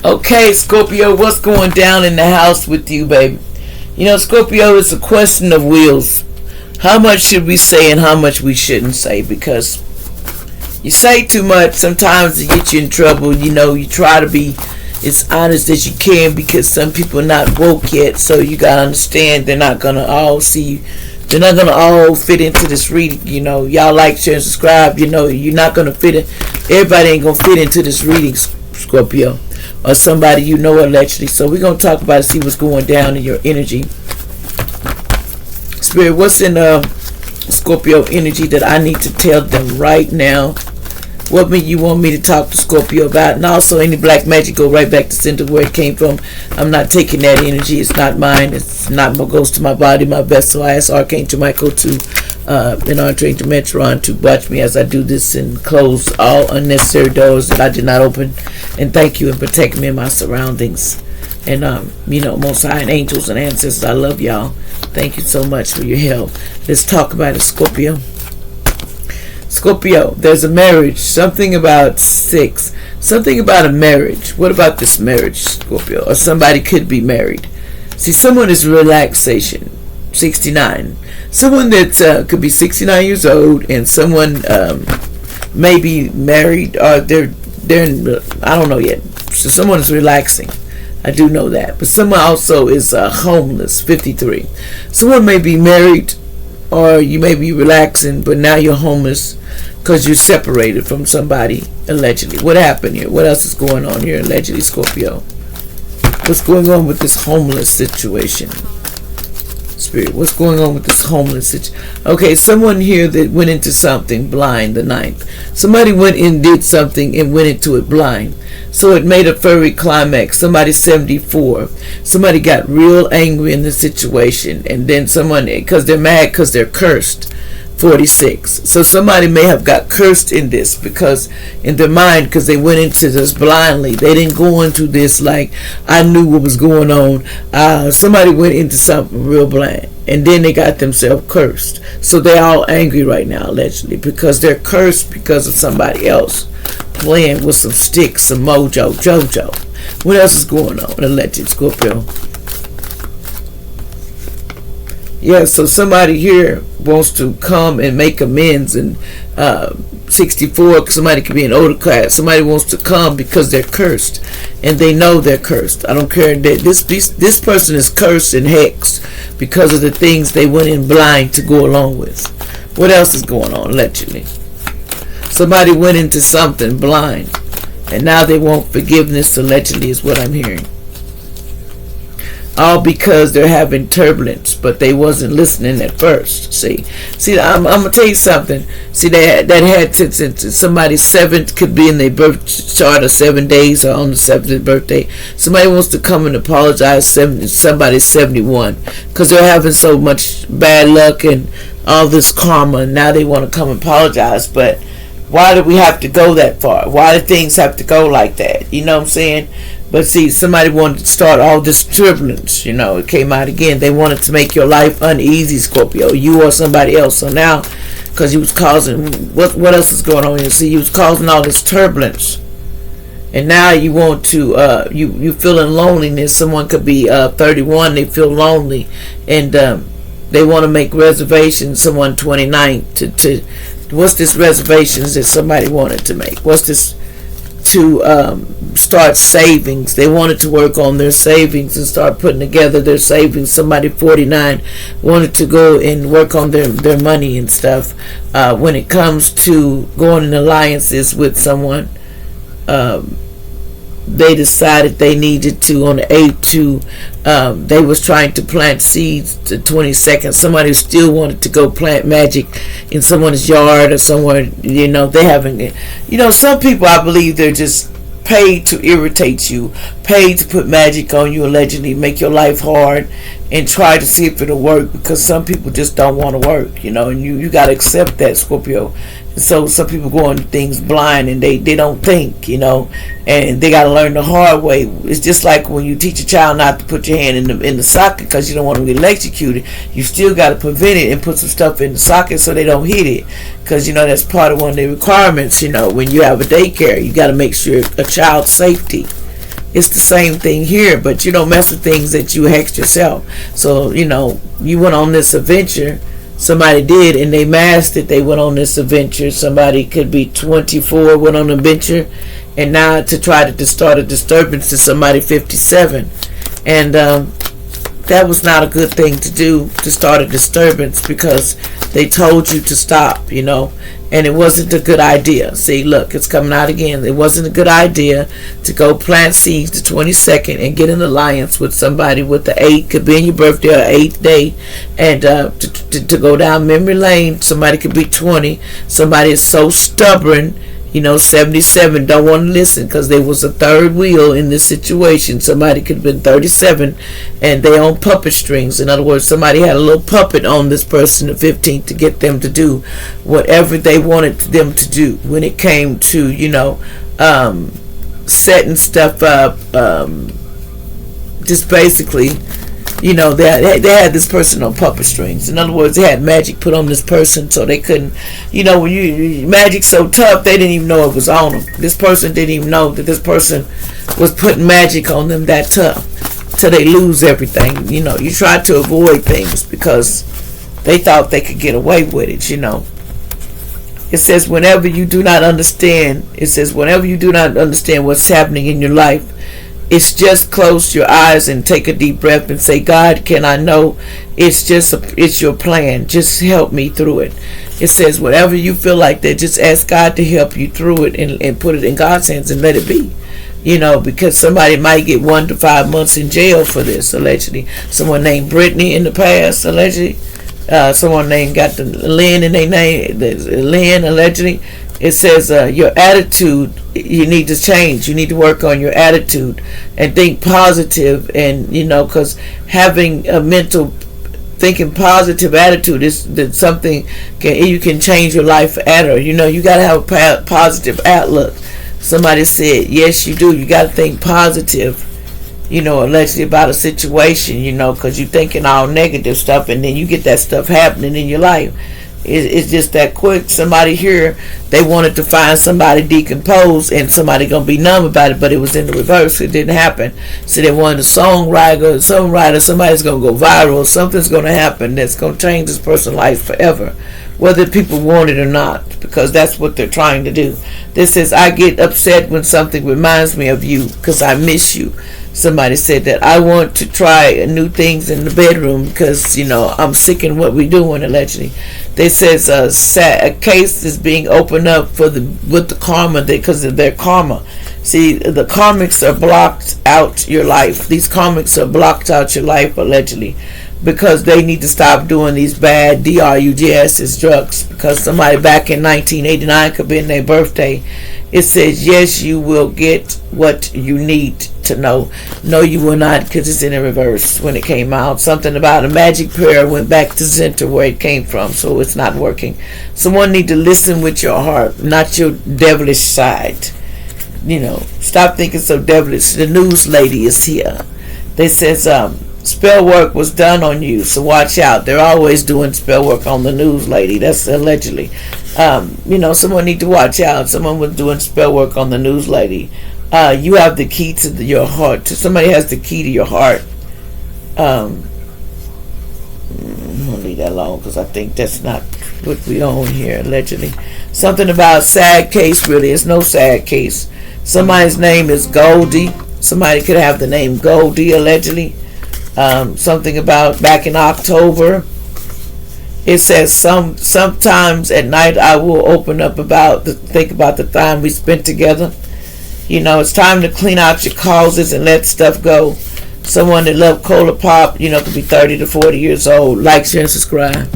Okay, Scorpio, what's going down in the house with you, baby? You know, Scorpio, it's a question of wills. How much should we say and how much we shouldn't say? Because you say too much, sometimes it gets you in trouble. You know, you try to be as honest as you can because some people are not woke yet. So you got to understand they're not going to all see you. They're not going to all fit into this reading. You know, y'all like, share, and subscribe. You know, you're not going to fit in. Everybody ain't going to fit into this reading, Scorpio. Or somebody you know allegedly. So we're going to talk about it, see what's going down in your energy. Spirit, what's in Scorpio energy that I need to tell them right now? What you want me to talk to Scorpio about? And also any black magic, go right back to center where it came from. I'm not taking that energy. It's not mine. It's not what goes to my body, my vessel. I ask Archangel Michael to and Archangel Metron to watch me as I do this and close all unnecessary doors that I did not open. And thank you and protect me and my surroundings. And you know, Most High and angels and ancestors, I love y'all. Thank you so much for your help. Let's talk about it, Scorpio. Scorpio, there's a marriage. Something about sex. Something about a marriage. What about this marriage, Scorpio? Or somebody could be married. See, someone is relaxation. 69. Someone that could be 69 years old, and someone may be married, or they're in, I don't know yet. So someone is relaxing. I do know that. But someone also is homeless. 53. Someone may be married, or you may be relaxing, but now you're homeless because you're separated from somebody, allegedly. What happened here? What else is going on here, allegedly, Scorpio? What's going on with this homeless situation? Spirit, what's going on with this homeless situation? Okay, someone here that went into something blind, the ninth. Somebody went and did something and went into it blind. So it made a furry climax. Somebody 74. Somebody got real angry in the situation. And then someone, because they're mad because they're cursed. 46. So somebody may have got cursed in this because in their mind, because they went into this blindly. They didn't go into this like, I knew what was going on. Somebody went into something real blind. And then they got themselves cursed. So they're all angry right now, allegedly, because they're cursed because of somebody else playing with some sticks, some jojo. What else is going on, alleged, Scorpio? Yeah, so somebody here wants to come and make amends, and 64, somebody could be an older class. Somebody wants to come because they're cursed, and they know they're cursed. I don't care that this person is cursed and hexed because of the things they went in blind to go along with. What else is going on, allegedly? Somebody went into something blind, and now they want forgiveness, allegedly, is what I'm hearing. All because they're having turbulence, but they wasn't listening at first. See, I'm gonna tell you something. See, that had since somebody's seventh could be in their birth chart of 7 days or on the 7th birthday. Somebody wants to come and apologize. Somebody's 71 because they're having so much bad luck and all this karma. And now they want to come and apologize, but why do we have to go that far? Why do things have to go like that? You know what I'm saying? But see, somebody wanted to start all this turbulence. You know, it came out again. They wanted to make your life uneasy, Scorpio. You or somebody else. So now, because you was causing, what else is going on here? See, you was causing all this turbulence. And now you want to, you feeling loneliness. Someone could be 31, they feel lonely. And they want to make reservations, someone 29, to what's this reservations that somebody wanted to make? What's this? To start savings. They wanted to work on their savings and start putting together their savings. Somebody 49 wanted to go and work on their money and stuff. When it comes to going in alliances with someone, they decided they needed to, on the 8th, to they was trying to plant seeds the 22nd. Somebody still wanted to go plant magic in someone's yard or somewhere. You know, they haven't, you know, some people, I believe, they're just paid to irritate you, paid to put magic on you, allegedly make your life hard and try to see if it'll work, because some people just don't want to work, you know, and you got to accept that, Scorpio. And so some people go into things blind and they don't think, you know, and they got to learn the hard way. It's just like when you teach a child not to put your hand in the socket because you don't want them to get electrocuted. You still got to prevent it and put some stuff in the socket so they don't hit it, because, you know, that's part of one of the requirements, you know, when you have a daycare. You got to make sure a child's safety. It's the same thing here, but you don't mess with things that you hex yourself. So, you went on this adventure. Somebody did, and they masked it. They went on this adventure. Somebody could be 24, went on an adventure, and now to try to start a disturbance to somebody 57. And that was not a good thing to do, to start a disturbance, because they told you to stop, and it wasn't a good idea. See, look, it's coming out again. It wasn't a good idea to go plant seeds the 22nd and get an alliance with somebody with the 8, could be in your birthday or 8th day, and to go down memory lane. Somebody could be 20. Somebody is so stubborn, 77 don't want to listen because there was a third wheel in this situation. Somebody could have been 37 and they own puppet strings. In other words, somebody had a little puppet on this person at 15 to get them to do whatever they wanted them to do when it came to, setting stuff up, just basically. They had this person on puppet strings. In other words, they had magic put on this person so they couldn't, when you magic's so tough, they didn't even know it was on them. This person didn't even know that this person was putting magic on them that tough, till they lose everything. You try to avoid things because they thought they could get away with it. It says whenever you do not understand what's happening in your life, it's just close your eyes and take a deep breath and say, God, can I know it's your plan? Just help me through it. It says whatever you feel like that, just ask God to help you through it and put it in God's hands and let it be. Because somebody might get 1 to 5 months in jail for this, allegedly. Someone named Brittany in the past, allegedly. Someone named got the Lynn in their name, Lynn, allegedly. It says your attitude, you need to change. You need to work on your attitude and think positive. And, because having a thinking positive attitude is that something you can change your life forever. You got to have a positive outlook. Somebody said, yes, you do. You got to think positive, allegedly about a situation, because you're thinking all negative stuff and then you get that stuff happening in your life. It's just that quick. Somebody here, they wanted to find somebody decomposed and somebody gonna be numb about it, but it was in the reverse. It didn't happen. So they wanted a songwriter, somebody's gonna go viral. Something's gonna happen that's gonna change this person's life forever, whether people want it or not, because that's what they're trying to do. This says, I get upset when something reminds me of you because I miss you. Somebody said that I want to try new things in the bedroom because, I'm sick in what we're doing, allegedly. They says a case is being opened up with the karma because of their karma. See, the karmics are blocked out your life. These karmics are blocked out your life, allegedly, because they need to stop doing these bad drugs, drugs, because somebody back in 1989 could be in their birthday. It says, yes, you will get what you need to know. No, you will not, because it's in the reverse when it came out. Something about a magic prayer went back to center where it came from, so it's not working. Someone need to listen with your heart, not your devilish side. Stop thinking so devilish. The news lady is here. They says, spell work was done on you, so watch out. They're always doing spell work on the news lady. That's allegedly. Someone need to watch out. Someone was doing spell work on the news lady. You have the key to your heart. Somebody has the key to your heart. I'm gonna leave that alone because I think that's not what we own here, allegedly. Something about sad case. Really, it's no sad case. Somebody's name is Goldie. Somebody could have the name Goldie, allegedly. Something about back in October. It says sometimes at night I will open up think about the time we spent together. It's time to clean out your closets and let stuff go. Someone that loved Cola Pop, could be 30 to 40 years old. Like, share, and subscribe.